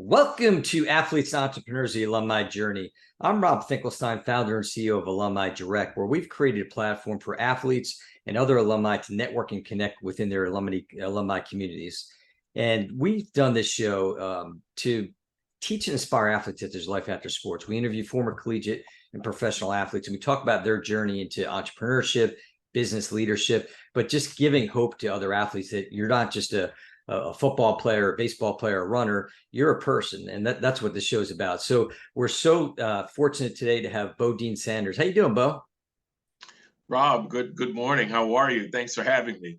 Welcome to Athletes and Entrepreneurs, the Alumni Journey. I'm Rob Finkelstein, founder and CEO of Alumni Direct, where we've created a platform for athletes and other alumni to network and connect within their alumni communities. And we've done this show to teach and inspire athletes that there's life after sports. We interview former collegiate and professional athletes, and we talk about their journey into entrepreneurship, business leadership, but just giving hope to other athletes that you're not just a football player, a baseball player, a runner. You're a person, and that's what this show is about. So we're so fortunate today to have Bo Dean Sanders. How you doing, Bo? Rob, good morning. How are you? Thanks for having me.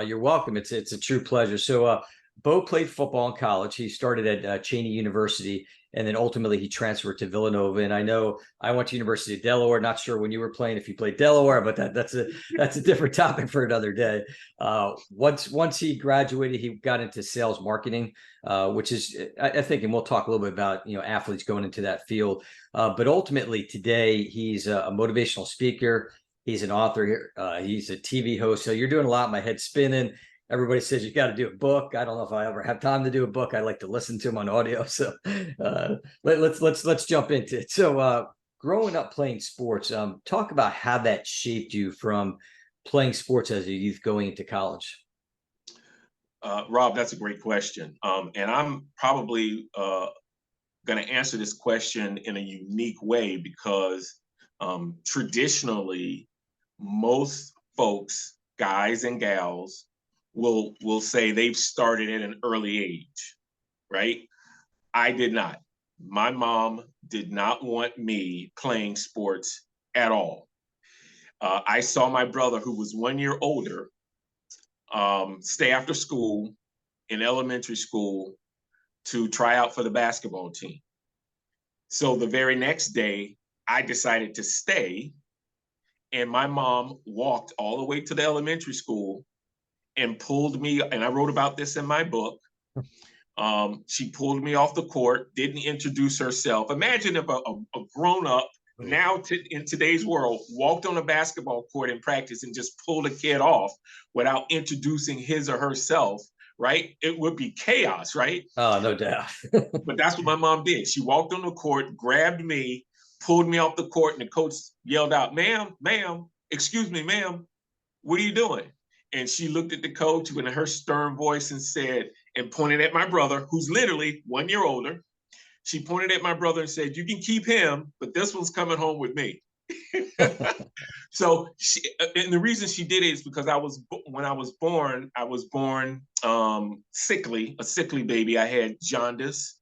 You're welcome. It's a true pleasure. So Bo played football in college. He started at Cheney University, and then ultimately he transferred to Villanova. And I know I went to University of Delaware. Not sure when you were playing if you played Delaware, but that's a different topic for another day. Once he graduated, he got into sales marketing, which is I think, and we'll talk a little bit about athletes going into that field. But ultimately today he's a motivational speaker. He's an author. He's a TV host. So you're doing a lot. My head's spinning. Everybody says you got to do a book. I don't know if I ever have time to do a book. I like to listen to them on audio. So let's jump into it. So growing up playing sports, talk about how that shaped you from playing sports as a youth going into college. Rob, that's a great question. And I'm probably going to answer this question in a unique way because traditionally, most folks, guys and gals, will say they've started at an early age, right? I did not. My mom did not want me playing sports at all. I saw my brother, who was 1 year older, stay after school in elementary school to try out for the basketball team. So the very next day, I decided to stay, and my mom walked all the way to the elementary school and pulled me, and I wrote about this in my book. She pulled me off the court, didn't introduce herself. Imagine if a grown-up now in today's world walked on a basketball court in practice and just pulled a kid off without introducing his or herself, right? It would be chaos, right? Oh, no doubt. But that's what my mom did. She walked on the court, grabbed me, pulled me off the court, and the coach yelled out, ma'am, excuse me, ma'am, what are you doing? And she looked at the coach with her stern voice and said, and pointed at my brother, who's literally 1 year older. She pointed at my brother and said, you can keep him, but this one's coming home with me. So and the reason she did it is because when I was born sickly, a sickly baby. I had jaundice.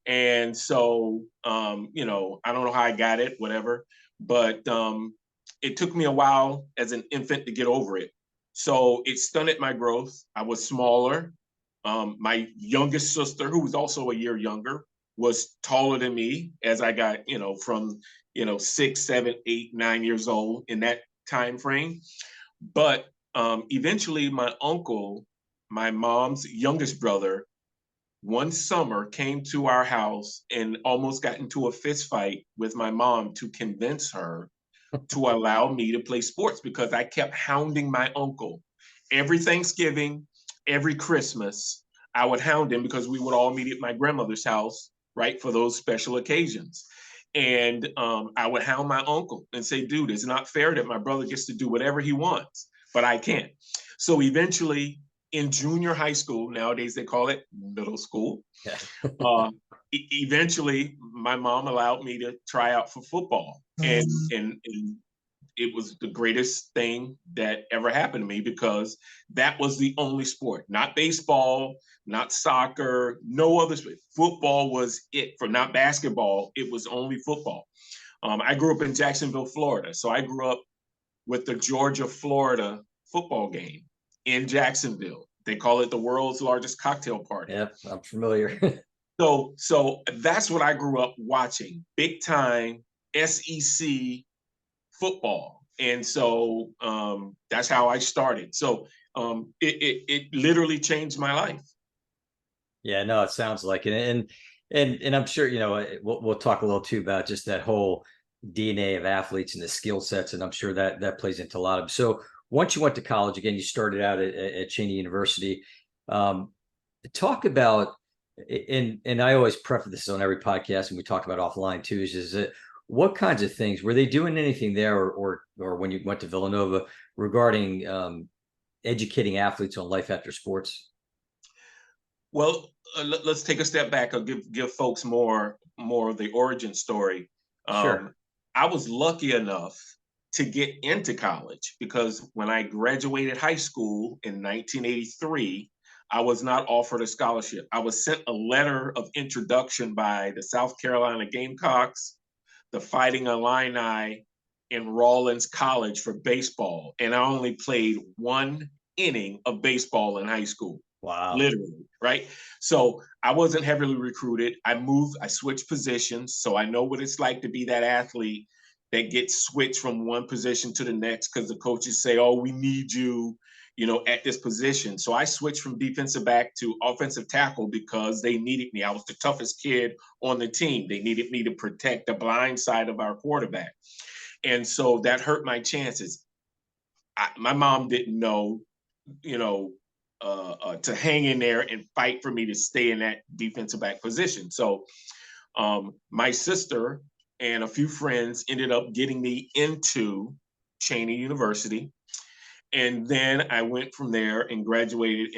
And so, I don't know how I got it, whatever, but it took me a while as an infant to get over it. So it stunted my growth. I was smaller. My youngest sister, who was also a year younger, was taller than me as I got, from, 6, 7, 8, 9 years old in that time frame. But eventually my uncle, my mom's youngest brother, one summer came to our house and almost got into a fist fight with my mom to convince her to allow me to play sports because I kept hounding my uncle. Every Thanksgiving, every Christmas, I would hound him because we would all meet at my grandmother's house, right, for those special occasions. And I would hound my uncle and say, dude, it's not fair that my brother gets to do whatever he wants, but I can't. So eventually, in junior high school, nowadays they call it middle school, eventually my mom allowed me to try out for football. And it was the greatest thing that ever happened to me because that was the only sport, not baseball, not soccer, no other sport. Football was it, for not basketball. It was only football. I grew up in Jacksonville, Florida. So I grew up with the Georgia-Florida football game in Jacksonville. They call it the world's largest cocktail party. Yep, I'm familiar. So that's what I grew up watching, big time SEC football. And so that's how I started. So it literally changed my life. Yeah, no, it sounds like it. And I'm sure, we'll talk a little too about just that whole DNA of athletes and the skill sets. And I'm sure that plays into a lot of. So once you went to college, again, you started out at Cheney University. Talk about And I always preface this on every podcast, and we talk about offline too, is that what kinds of things were they doing anything there, or when you went to Villanova regarding educating athletes on life after sports? Well, let's take a step back. I'll give folks more of the origin story. Sure. Um, I was lucky enough to get into college because when I graduated high school in 1983, I was not offered a scholarship. I was sent a letter of introduction by the South Carolina Gamecocks, the Fighting Illini, in Rawlins College for baseball, and I only played one inning of baseball in high school, Wow. literally, right? So I wasn't heavily recruited. I switched positions, so I know what it's like to be that athlete that gets switched from one position to the next because the coaches say, "Oh, we need you." At this position. So I switched from defensive back to offensive tackle because they needed me. I was the toughest kid on the team. They needed me to protect the blind side of our quarterback. And so that hurt my chances. My mom didn't know, you know, to hang in there and fight for me to stay in that defensive back position. So my sister and a few friends ended up getting me into Cheney University. And then I went from there and graduated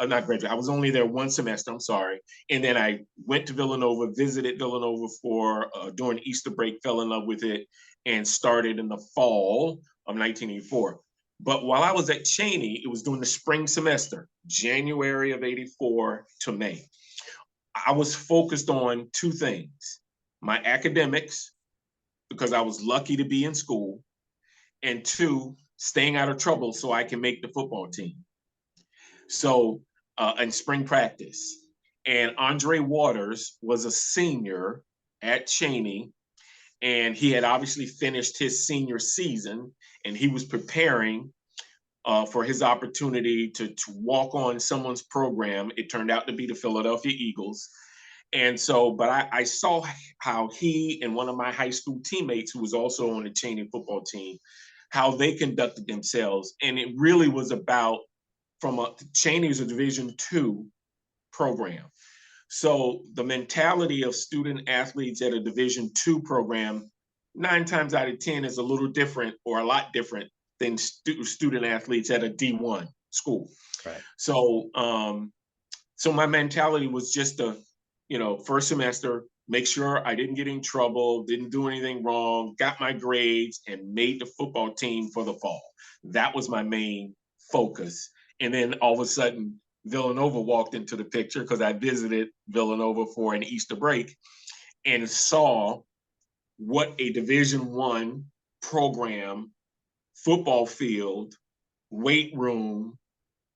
not graduated. I was only there one semester. I'm sorry. And then I went to Villanova, visited Villanova for during Easter break, fell in love with it, and started in the fall of 1984. But while I was at Cheney, it was during the spring semester, January of '84 to May. I was focused on two things: my academics, because I was lucky to be in school, and two, staying out of trouble so I can make the football team. So, in spring practice. And Andre Waters was a senior at Cheney, and he had obviously finished his senior season, and he was preparing for his opportunity to walk on someone's program. It turned out to be the Philadelphia Eagles. And so, but I saw how he and one of my high school teammates, who was also on the Cheney football team, how they conducted themselves. And it really was about Cheney is a Division II program. So the mentality of student athletes at a Division II program, 9 times out of 10 is a little different or a lot different than student athletes at a D1 school. Right. So my mentality was just first semester, make sure I didn't get in trouble, didn't do anything wrong, got my grades, and made the football team for the fall. That was my main focus. And then all of a sudden, Villanova walked into the picture because I visited Villanova for an Easter break and saw what a Division I program, football field, weight room,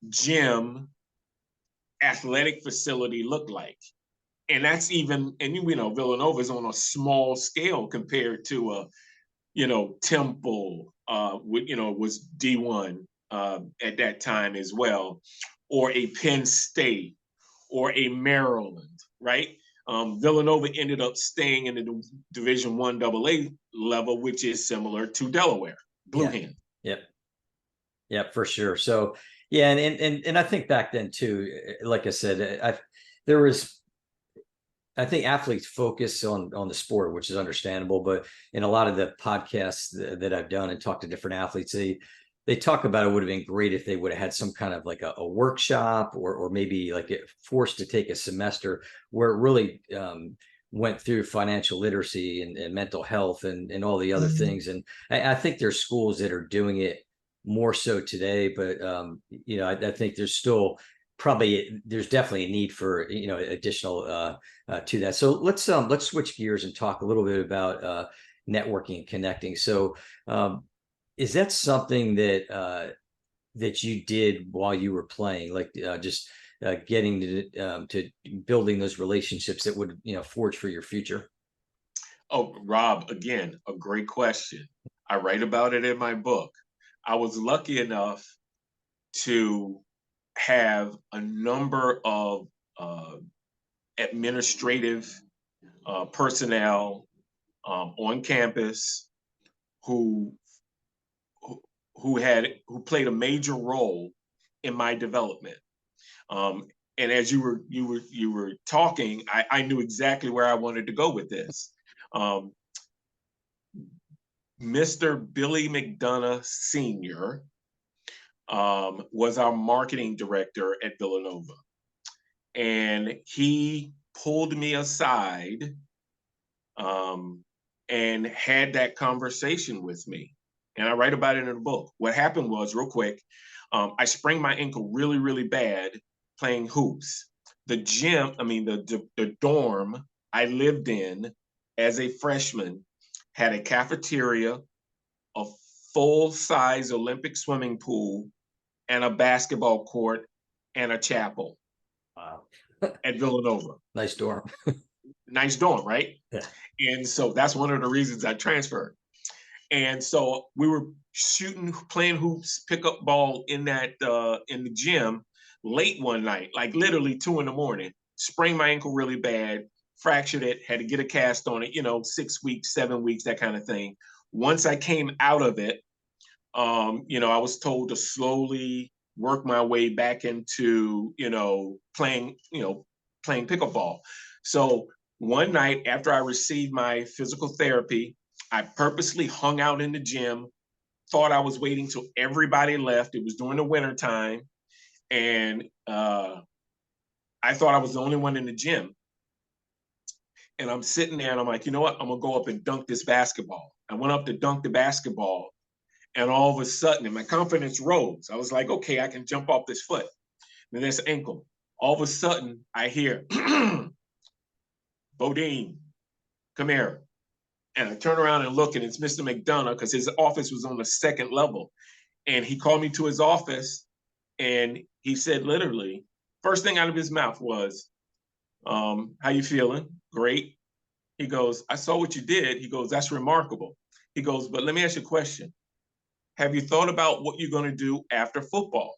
gym, athletic facility looked like. And that's even, and Villanova is on a small scale compared to Temple, was D1 at that time as well, or a Penn State, or a Maryland, right? Villanova ended up staying in the Division I AA level, which is similar to Delaware, Blue Yeah. Hen. Yep. Yeah, for sure. So yeah, and I think back then too, like I said, there was, I think athletes focus on the sport, which is understandable. But in a lot of the podcasts that I've done and talked to different athletes, they talk about it would have been great if they would have had some kind of like a workshop, or maybe like forced to take a semester where it really went through financial literacy and mental health and all the other things. And I think there's schools that are doing it more so today, but I think there's definitely a need for additional to that. So let's switch gears and talk a little bit about networking and connecting. So is that something that you did while you were playing, like just getting to building those relationships that would forge for your future? Oh, Rob, again, a great question. I write about it in my book. I was lucky enough to have a number of administrative personnel on campus who who played a major role in my development. And as you were talking, I knew exactly where I wanted to go with this. Mr. Billy McDonough Sr. Was our marketing director at Villanova. And he pulled me aside and had that conversation with me. And I write about it in the book. What happened was, real quick, I sprained my ankle really, really bad playing hoops. The gym, I mean, the dorm I lived in as a freshman had a cafeteria, a full-size Olympic swimming pool, and a basketball court and a chapel. Wow. At Villanova. Nice dorm. Nice dorm, right? Yeah. And so that's one of the reasons I transferred. And so we were playing hoops, pickup ball in the gym late one night, like literally 2 a.m. Sprained my ankle really bad, fractured it, had to get a cast on it, 6 weeks, 7 weeks, that kind of thing. Once I came out of it, I was told to slowly work my way back into, playing pickleball. So one night after I received my physical therapy, I purposely hung out in the gym, thought I was waiting till everybody left. It was during the winter time. And I thought I was the only one in the gym. And I'm sitting there and I'm like, you know what? I'm gonna go up and dunk this basketball. I went up to dunk the basketball. And all of a sudden, my confidence rose. I was like, okay, I can jump off this foot, then this ankle. All of a sudden, I hear, Bodine, come here. And I turn around and look, and it's Mr. McDonough, because his office was on the second level. And he called me to his office, and he said, literally, first thing out of his mouth was, how you feeling? Great. He goes, I saw what you did. He goes, that's remarkable. He goes, but let me ask you a question. Have you thought about what you're going to do after football?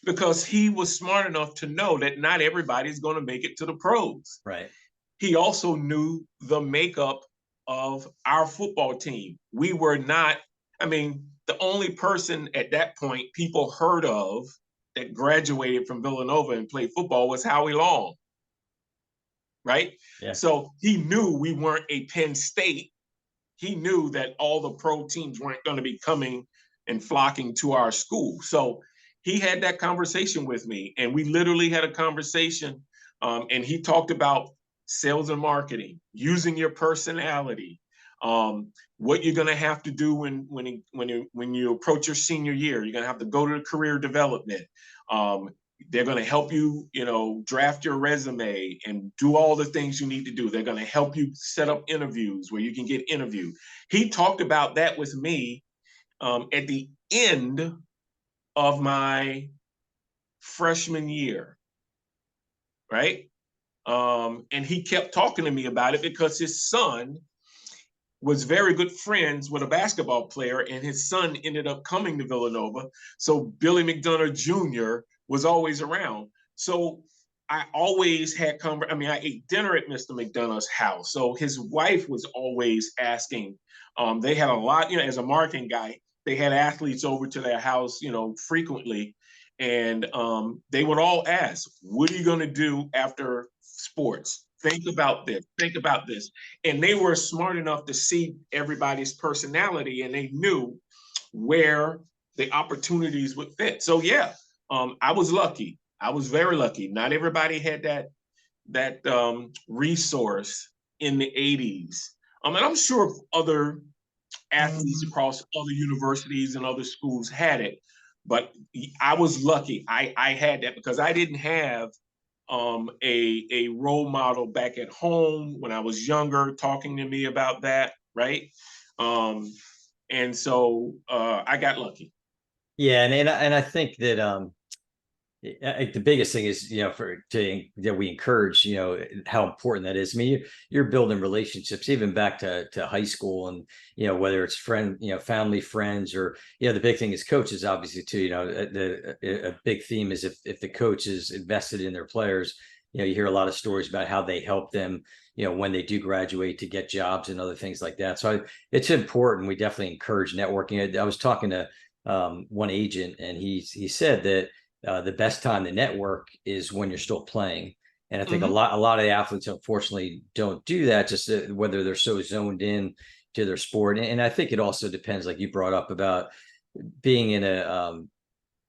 Because he was smart enough to know that not everybody's going to make it to the pros. Right. He also knew the makeup of our football team. We were not, the only person at that point people heard of that graduated from Villanova and played football was Howie Long. Right? Yeah. So he knew we weren't a Penn State. He knew that all the pro teams weren't going to be coming and flocking to our school. So he had that conversation with me, and we literally had a conversation. And he talked about sales and marketing, using your personality, what you're going to have to do when you approach your senior year. You're going to have to go to the career development. They're going to help you, draft your resume and do all the things you need to do. They're going to help you set up interviews where you can get interviewed. He talked about that with me at the end of my freshman year, right? And he kept talking to me about it because his son was very good friends with a basketball player, and his son ended up coming to Villanova. So Billy McDonough Jr. was always around. So I always had I ate dinner at Mr. McDonough's house. So his wife was always asking. They had a lot, as a marketing guy, they had athletes over to their house, frequently. And they would all ask, what are you going to do after sports? Think about this, think about this. And they were smart enough to see everybody's personality, and they knew where the opportunities would fit. So yeah, I was lucky. I was very lucky. Not everybody had that resource in the 80s. And I'm sure other athletes across other universities and other schools had it, but I was lucky. I had that because I didn't have a role model back at home when I was younger talking to me about that, right? And so I got lucky. Yeah, and I think that the biggest thing is, that we encourage, how important that is. I mean, you're building relationships even back to high school, and whether it's family, friends, or the big thing is coaches, obviously too. A big theme is if the coach is invested in their players, you hear a lot of stories about how they help them, when they do graduate to get jobs and other things like that. So it's important. We definitely encourage networking. I was talking to one agent, and he said that the best time to network is when you're still playing. And I think Hmm. a lot of the athletes unfortunately don't do that, just whether they're so zoned in to their sport. And I think it also depends, like you brought up about being in a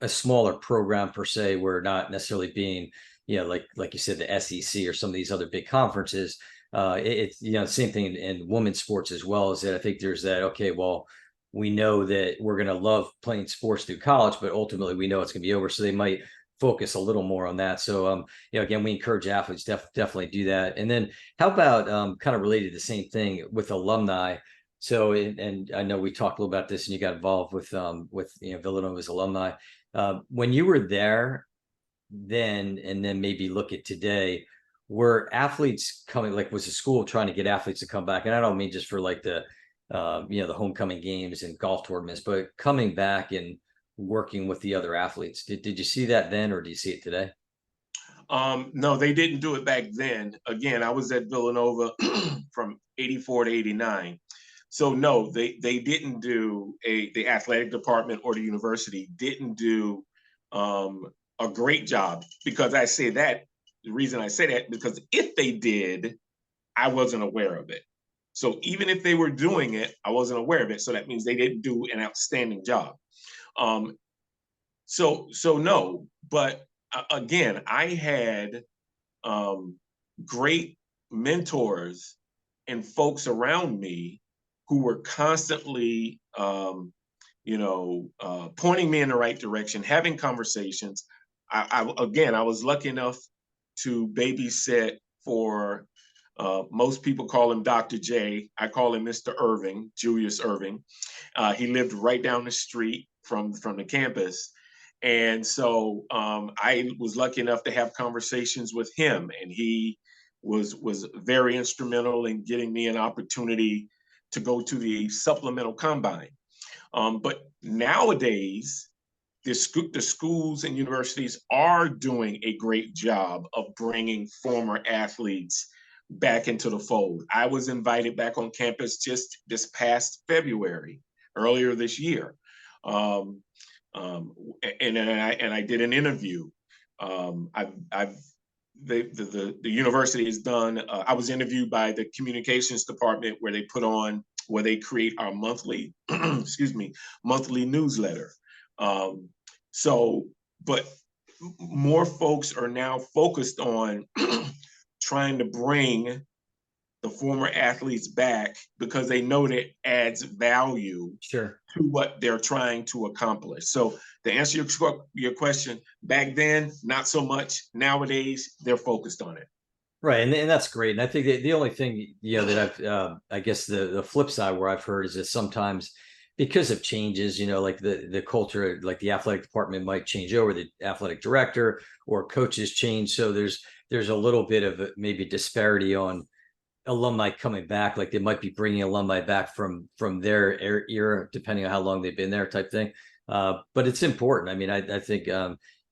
smaller program per se, where not necessarily being, like you said, the SEC or some of these other big conferences. It's same thing in women's sports as well. Is that I think there's that, okay, well, we know that we're going to love playing sports through college, but ultimately we know it's going to be over, so they might focus a little more on that. So again, we encourage athletes definitely do that. And then how about kind of related to the same thing with alumni? So and I know we talked a little about this, and you got involved with Villanova's alumni. When you were there then, and then maybe look at today, were athletes coming, like was the school trying to get athletes to come back? And I don't mean just for like the homecoming games and golf tournaments, but coming back and working with the other athletes. Did you see that then, or do you see it today? No, they didn't do it back then. Again, I was at Villanova from 84 to 89. So no, they didn't do the athletic department or the university didn't do a great job, because I say that the reason I say that, because if they did, I wasn't aware of it. So even if they were doing it, I wasn't aware of it. So that means they didn't do an outstanding job. Um, so no, but again, I had great mentors and folks around me who were constantly, pointing me in the right direction, having conversations. Again, I was lucky enough to babysit for, most people call him Dr. J. I call him Mr. Irving, Julius Irving. He lived right down the street from the campus. And so I was lucky enough to have conversations with him, and he was very instrumental in getting me an opportunity to go to the supplemental combine. But nowadays, the schools and universities are doing a great job of bringing former athletes back into the fold. I was invited back on campus just this past February, earlier this year. Um, um, and I did an interview. I've the university has done. I was interviewed by the communications department, where they create our monthly excuse me, monthly newsletter. Um, so, but more folks are now focused on trying to bring the former athletes back, because they know that adds value Sure. to what they're trying to accomplish. So to answer your question, back then, not so much. Nowadays, they're focused on it. Right, and that's great. And I think the only thing that I've I guess the flip side where I've heard is that sometimes because of changes, like the culture, like the athletic department might change over, the athletic director or coaches change, so there's a little bit of maybe disparity on alumni coming back. Like they might be bringing alumni back from their era, depending on how long they've been there, type thing. But it's important. I mean, I think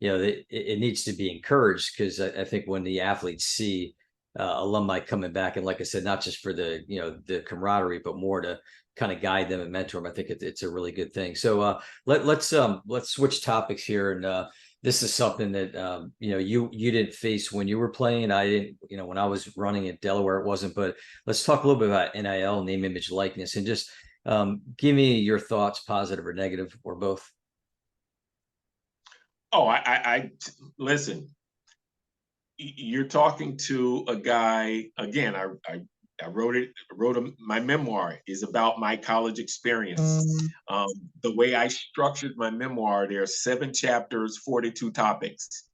it needs to be encouraged, because I think when the athletes see alumni coming back, and like I said, not just for the camaraderie, but more to kind of guide them and mentor them, I think it's a really good thing. So let's switch topics here. And this is something that you didn't face when you were playing. I didn't, when I was running at Delaware, it wasn't. But let's talk a little bit about NIL, name, image, likeness, and just give me your thoughts, positive or negative, or both. Oh, I listen. You're talking to a guy again. I wrote it. My memoir is about my college experience. The way I structured my memoir, there are 7 chapters, 42 topics.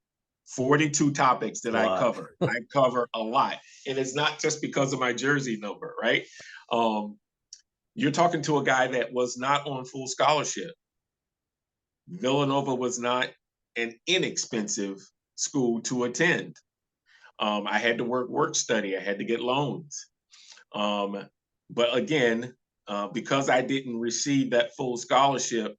42 topics It's that a I lot. cover. I cover a lot. And it's not just because of my jersey number, right? Um, you're talking to a guy that was not on full scholarship. Villanova was not an inexpensive school to attend. I had to work study. I had to get loans. Um, but again, because I didn't receive that full scholarship,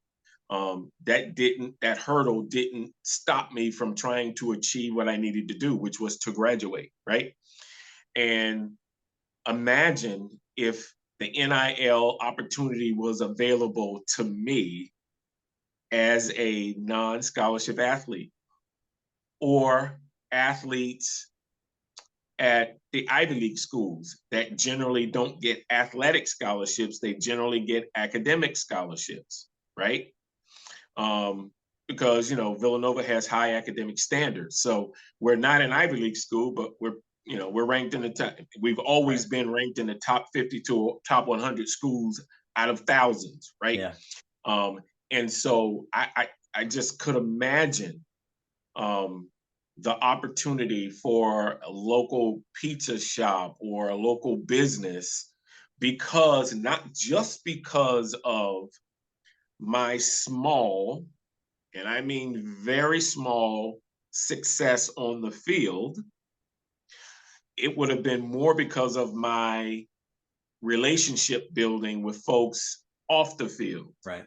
that hurdle didn't stop me from trying to achieve what I needed to do, which was to graduate, right? And imagine if the NIL opportunity was available to me as a non-scholarship athlete. or athletes at the Ivy League schools that generally don't get athletic scholarships. They generally get academic scholarships, right? Um, because, Villanova has high academic standards. So we're not an Ivy League school, but we're ranked in the top. We've always Right. been ranked in the top 50 to top 100 schools out of thousands, right? Yeah. Um, and so I just could imagine um, the opportunity for a local pizza shop or a local business, because not just because of my small, and I mean very small, success on the field. It would have been more because of my relationship building with folks off the field. Right.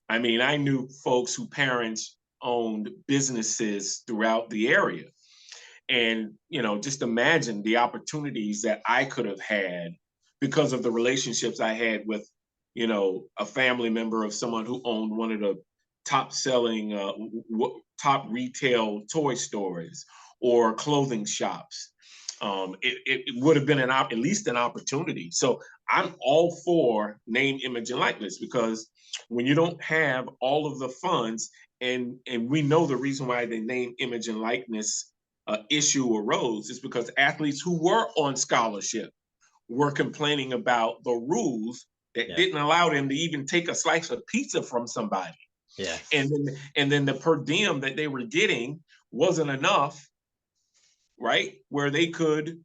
I mean, I knew folks whose parents owned businesses throughout the area. And, just imagine the opportunities that I could have had because of the relationships I had with, a family member of someone who owned one of the top selling, top retail toy stores or clothing shops. It would have been at least an opportunity. So I'm all for name, image, and likeness, because when you don't have all of the funds, and we know the reason why the name, image, and likeness issue arose is because athletes who were on scholarship were complaining about the rules that Yeah. didn't allow them to even take a slice of pizza from somebody. Yeah. And then the per diem that they were getting wasn't enough, right? Where they could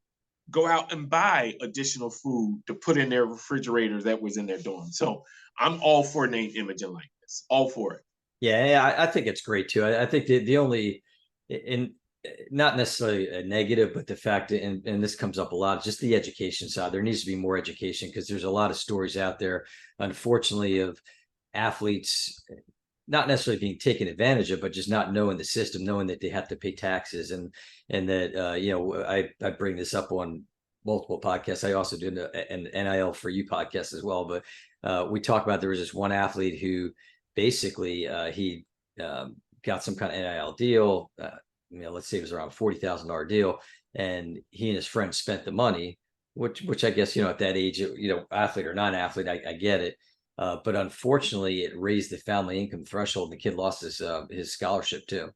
go out and buy additional food to put in their refrigerators that was in their dorm. So I'm all for name, image, and likeness. All for it. Yeah, I think it's great too. I think the only, in not necessarily a negative, but the fact, and this comes up a lot, just the education side. There needs to be more education, because there's a lot of stories out there, unfortunately, of athletes not necessarily being taken advantage of, but just not knowing the system, knowing that they have to pay taxes, and that I bring this up on multiple podcasts. I also do an NIL for you podcast as well, but we talk about, there was this one athlete who basically he got some kind of NIL deal. Let's say it was around $40,000 deal, and he and his friends spent the money, which I guess, at that age, athlete or non-athlete, I get it. But unfortunately, it raised the family income threshold, and the kid lost his scholarship too,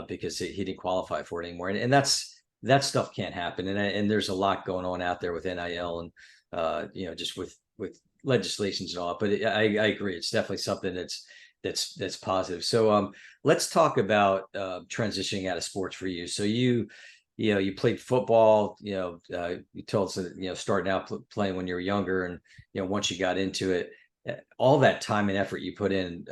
because he didn't qualify for it anymore. And that stuff can't happen. And there's a lot going on out there with NIL, and just with legislations and all. But I agree, it's definitely something that's positive. So let's talk about transitioning out of sports for you. So you played football. You told us that starting out playing when you were younger, and once you got into it, all that time and effort you put in.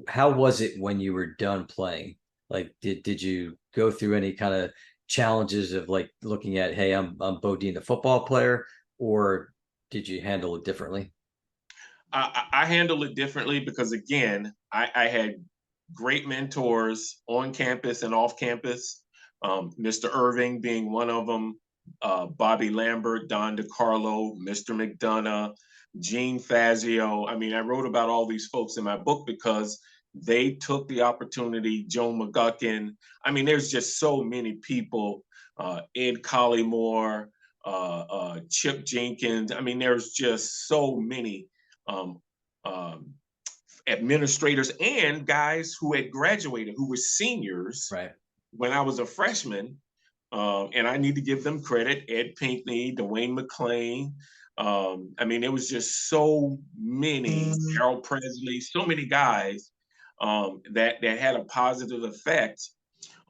How was it when you were done playing? Like, did you go through any kind of challenges of like looking at, hey, I'm Bo Dean, the football player, or did you handle it differently? I handle it differently because, again, I had great mentors on campus and off campus. Mr. Irving being one of them, Bobby Lambert, Don DeCarlo, Mr. McDonough, Gene Fazio. I mean, I wrote about all these folks in my book because they took the opportunity. Joe McGuckin. I mean, there's just so many people. Ed Collymore, Chip Jenkins. I mean, there's just so many um, um, administrators and guys who had graduated, who were seniors Right. when I was a freshman. And I need to give them credit. Ed Pinckney, Dwayne McClain. I mean, there was just so many, Harold Presley, so many guys that had a positive effect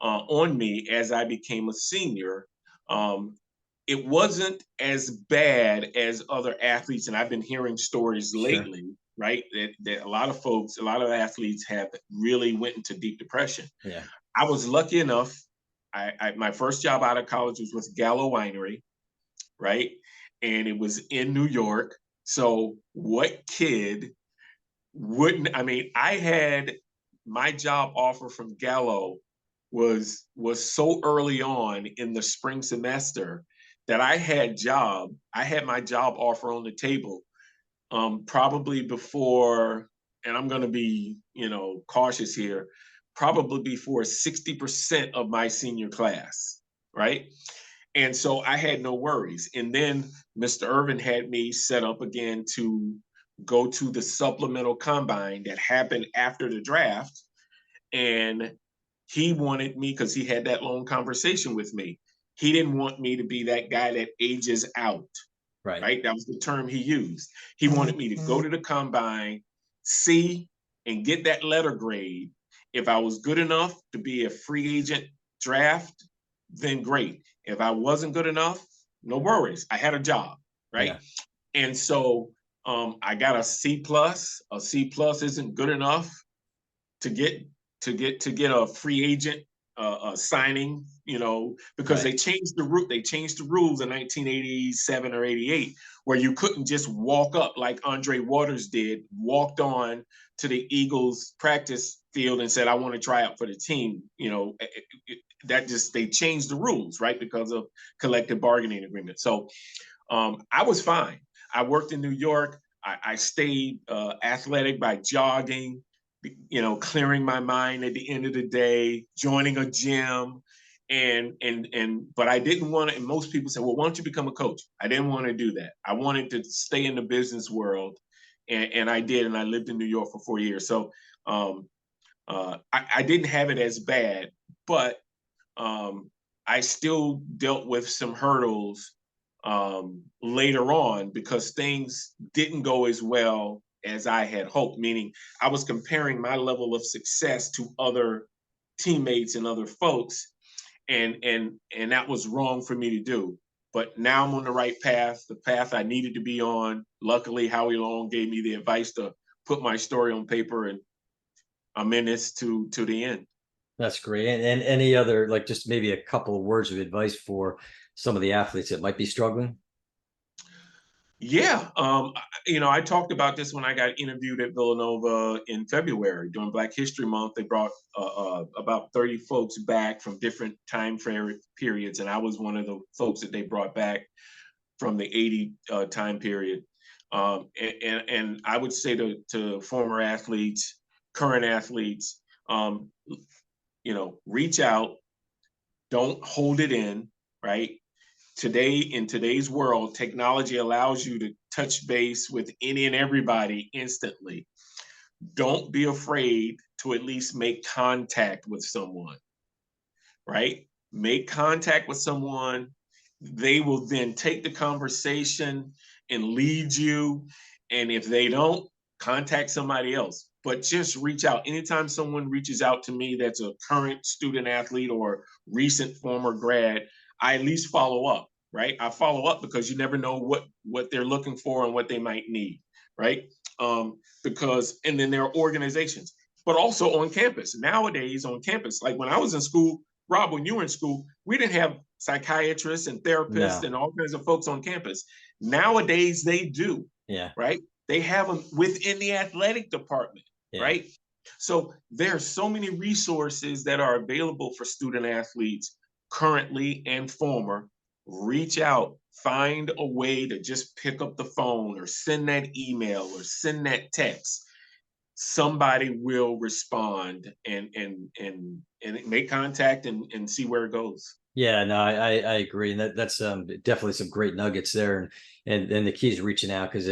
on me as I became a senior. Um, it wasn't as bad as other athletes, and I've been hearing stories Sure. lately, right? That a lot of folks, a lot of athletes have really went into deep depression. Yeah. I was lucky enough. My first job out of college was with Gallo Winery, right? And it was in New York. So what kid wouldn't? I mean, I had my job offer from Gallo was so early on in the spring semester that I had my job offer on the table probably before, and I'm going to be cautious here, probably before 60% of my senior class, right? And so I had no worries. And then Mr. Irvin had me set up again to go to the supplemental combine that happened after the draft. And he wanted me, because he had that long conversation with me, he didn't want me to be that guy that ages out, Right. right? That was the term he used. He wanted me to go to the combine, see, and get that letter grade. If I was good enough to be a free agent draft, then great. If I wasn't good enough, no worries. I had a job, right? Yeah. And so I got a C plus. A C plus isn't good enough to get a free agent signing, because Right. they changed the route. They changed the rules in 1987 or 88, where you couldn't just walk up like Andre Waters did, walked on to the Eagles practice field and said, "I want to try out for the team." That just, they changed the rules, right, because of collective bargaining agreement. So I was fine. I worked in New York. I stayed athletic by jogging, clearing my mind at the end of the day, joining a gym. But I didn't want to, and most people say, well, why don't you become a coach? I didn't want to do that. I wanted to stay in the business world. And I did, and I lived in New York for 4 years. So I didn't have it as bad, but I still dealt with some hurdles later on, because things didn't go as well as I had hoped, meaning I was comparing my level of success to other teammates and other folks, and that was wrong for me to do. But now I'm on the right path, the path I needed to be on. Luckily, Howie Long gave me the advice to put my story on paper, and I'm in this to the end. That's great. And any other, like, just maybe a couple of words of advice for some of the athletes that might be struggling? Yeah, I talked about this when I got interviewed at Villanova in February during Black History Month. They brought about 30 folks back from different periods, and I was one of the folks that they brought back from the 80 time period. And I would say to former athletes, current athletes, reach out, don't hold it in, right? In today's world, technology allows you to touch base with any and everybody instantly. Don't be afraid to at least make contact with someone, right? Make contact with someone. They will then take the conversation and lead you. And if they don't, contact somebody else. But just reach out. Anytime someone reaches out to me that's a current student athlete or recent former grad, I at least follow up, right? I follow up because you never know what they're looking for and what they might need, right? And then there are organizations, but also on campus. Nowadays on campus, like when I was in school, Rob, when you were in school, we didn't have psychiatrists and therapists No. and all kinds of folks on campus. Nowadays, they do, Yeah. right? They have them within the athletic department, Yeah. right? So there are so many resources that are available for student athletes, currently and former. Reach out, find a way to just pick up the phone or send that email or send that text. Somebody will respond and make contact and see where it goes. Yeah, no, I agree, and that's definitely some great nuggets there, and the key is reaching out, because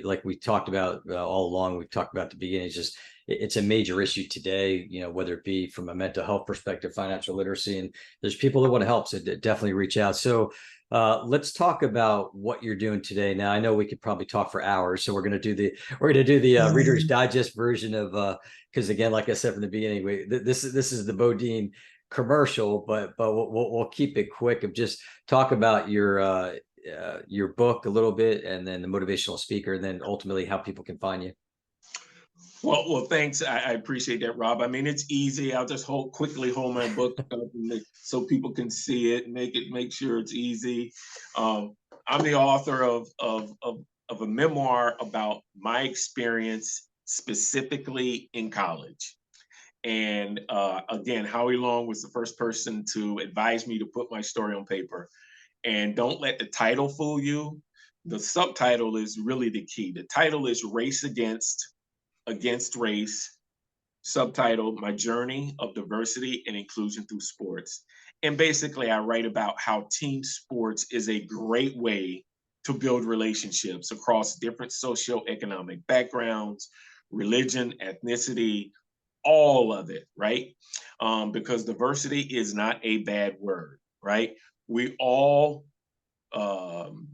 like we talked about all along, we've talked about at the beginning, it's just it's a major issue today, whether it be from a mental health perspective, financial literacy, and there's people that want to help, so definitely reach out. So let's talk about what you're doing today. Now, I know we could probably talk for hours, so we're gonna do the Reader's Digest version of because again, like I said from the beginning, this is the Bodine commercial, but we'll keep it quick. Of just talk about your book a little bit, and then the motivational speaker, and then ultimately how people can find you. Well, thanks. I appreciate that, Rob. I mean, it's easy. I'll just quickly hold my book up so people can see it. Make sure it's easy. I'm the author of a memoir about my experience specifically in college. And again, Howie Long was the first person to advise me to put my story on paper. And don't let the title fool you. The subtitle is really the key. The title is Race Against Race, subtitled My Journey of Diversity and Inclusion Through Sports. And basically, I write about how team sports is a great way to build relationships across different socioeconomic backgrounds, religion, ethnicity, all of it, right? Because diversity is not a bad word, right? We all um,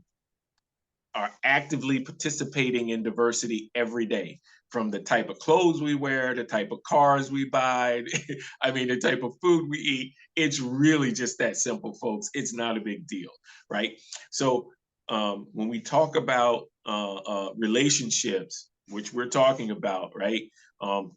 are actively participating in diversity every day, from the type of clothes we wear, the type of cars we buy, I mean, the type of food we eat. It's really just that simple, folks. It's not a big deal, right? So when we talk about relationships, which we're talking about, right?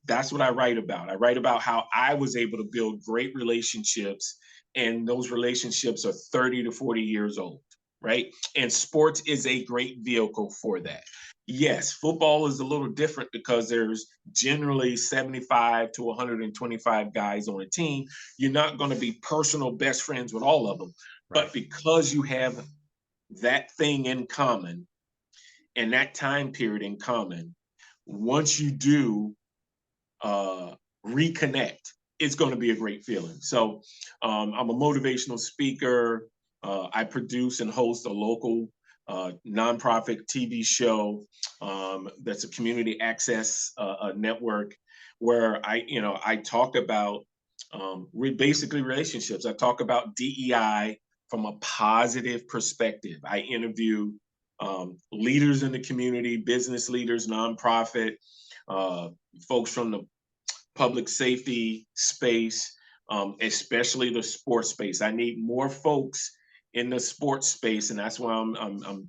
That's what I write about. I write about how I was able to build great relationships, and those relationships are 30 to 40 years old, right? And sports is a great vehicle for that. Yes, football is a little different because there's generally 75 to 125 guys on a team. You're not going to be personal best friends with all of them. Right. But because you have that thing in common and that time period in common, once you do reconnect, it's going to be a great feeling. So I'm a motivational speaker. I produce and host a local nonprofit TV show that's a community access network where I talk about basically relationships. I talk about DEI from a positive perspective. I interview leaders in the community, business leaders, nonprofit, folks from the public safety space, especially the sports space. I need more folks in the sports space, and that's why I'm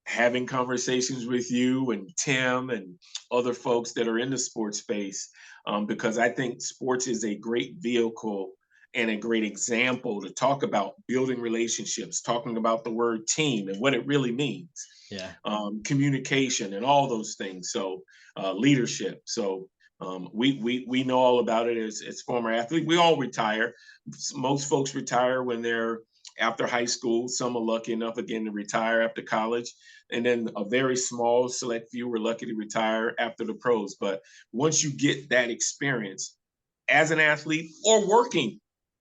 having conversations with you and Tim and other folks that are in the sports space, because I think sports is a great vehicle and a great example to talk about building relationships, talking about the word team and what it really means, Yeah. communication and all those things. So leadership. So we know all about it as former athletes. We all retire. Most folks retire when they're after high school. Some are lucky enough again to retire after college, and then a very small select few were lucky to retire after the pros. But once you get that experience as an athlete or working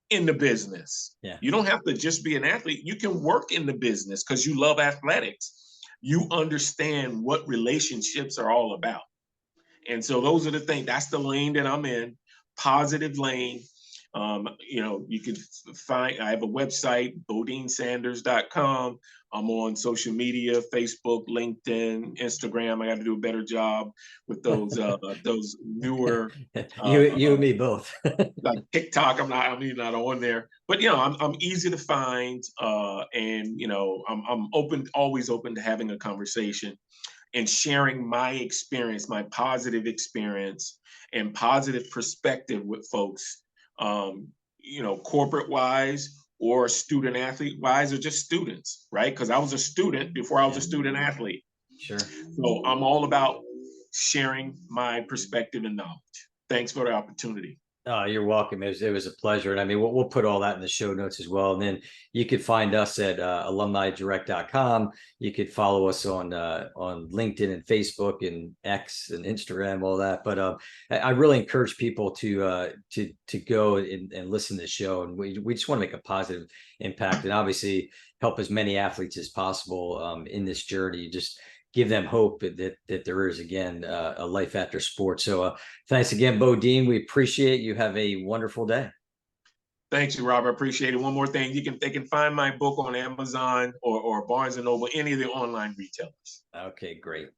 in the business, Yeah. you don't have to just be an athlete. You can work in the business because you love athletics. You understand what relationships are all about. And so those are the things, that's the lane that I'm in, positive lane. You can find, I have a website, BodineSanders.com. I'm on social media, Facebook, LinkedIn, Instagram. I got to do a better job with those newer, You and me both. like TikTok. I'm even not on there, but I'm easy to find, and I'm open, always open to having a conversation and sharing my experience, my positive experience and positive perspective with folks, corporate wise or student athlete wise, or just students, right? Because I was a student before I was a student athlete. Sure. So I'm all about sharing my perspective and knowledge. Thanks for the opportunity. Oh, you're welcome. It was a pleasure. And I mean, we'll put all that in the show notes as well. And then you could find us at alumnidirect.com. You could follow us on LinkedIn and Facebook and X and Instagram, all that. But I really encourage people to go and listen to the show. And we just want to make a positive impact and obviously help as many athletes as possible in this journey. Just give them hope that there is, again, a life after sports. So thanks again, Bodine. We appreciate you. Have a wonderful day. Thanks, you, Robert. Appreciate it. One more thing, they can find my book on Amazon or Barnes and Noble, any of the online retailers. Okay, great.